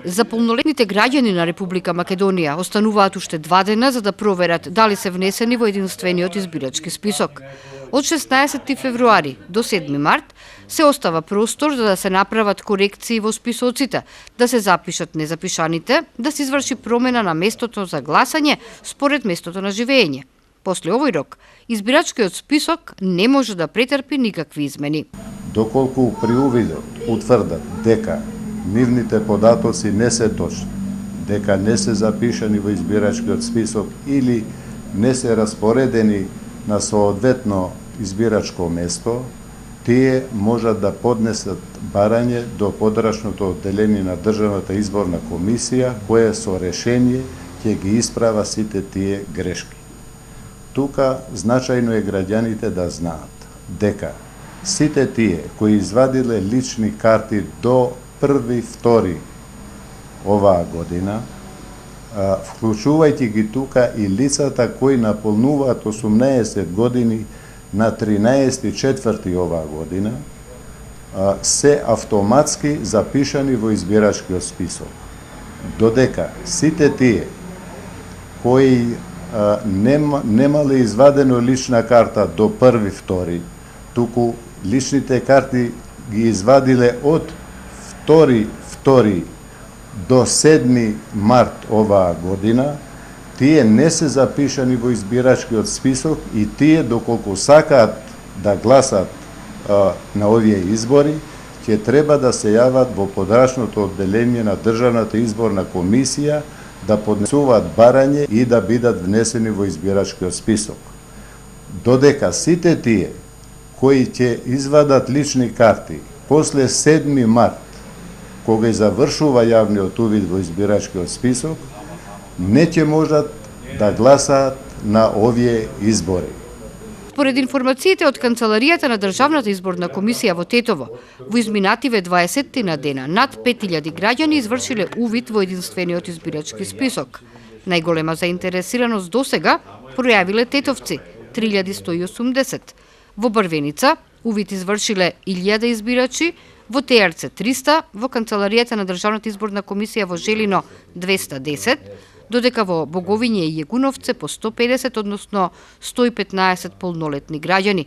За полнолетните граѓани на Република Македонија остануваат уште 2 дена за да проверат дали се внесени во единствениот избирачки список. Од 16 февруари до 7 март се остава простор за да се направат корекции во списоците, да се запишат незапишаните, да се изврши промена на местото за гласање според местото на живење. После овој рок, избирачкиот список не може да претрпи никакви измени. Доколку при увидот утврдат дека нивните податоци не се точни, дека не се запишани во избирачкиот список или не се распоредени на соодветно избирачко место, тие можат да поднесат барање до подрачното одделение на Државната изборна комисија, кое со решение ќе ги исправа сите тие грешки. Тука значајно е граѓаните да знаат дека сите тие кои извадиле лични карти до 1.2. оваа година, вклучувајќи ги тука и лицата кои наполнуваат 18 години на 13.4. оваа година, се автоматски запишани во избирачкиот список. Додека сите тие кои немале извадено лична карта до 1.2, туку личните карти ги извадиле од 2.2. до 7 март оваа година, тие не се запишани во избирачкиот список и тие, доколку сакаат да гласат на овие избори, ќе треба да се јават во подрачното одделение на Државната изборна комисија, да поднесуваат барање и да бидат внесени во избирачкиот список. Додека сите тие кои ќе извадат лични карти после 7 март, кога и завршува јавниот увид во избирачкиот список, не ќе можат да гласаат на овие избори. Според информациите од Канцеларијата на Државната изборна комисија во Тетово, во изминативе 20 на дена над 5000 граѓани извршиле увид во единствениот избирачки список. Најголема заинтересираност досега пројавиле тетовци 3180. Во Брвеница увид извршиле 1000 избирачи, во Тејарце 300, во Канцеларијата на Државната изборна комисија во Желино 210, додека во Боговиње и Јегуновце по 150, односно 115 полнолетни граѓани,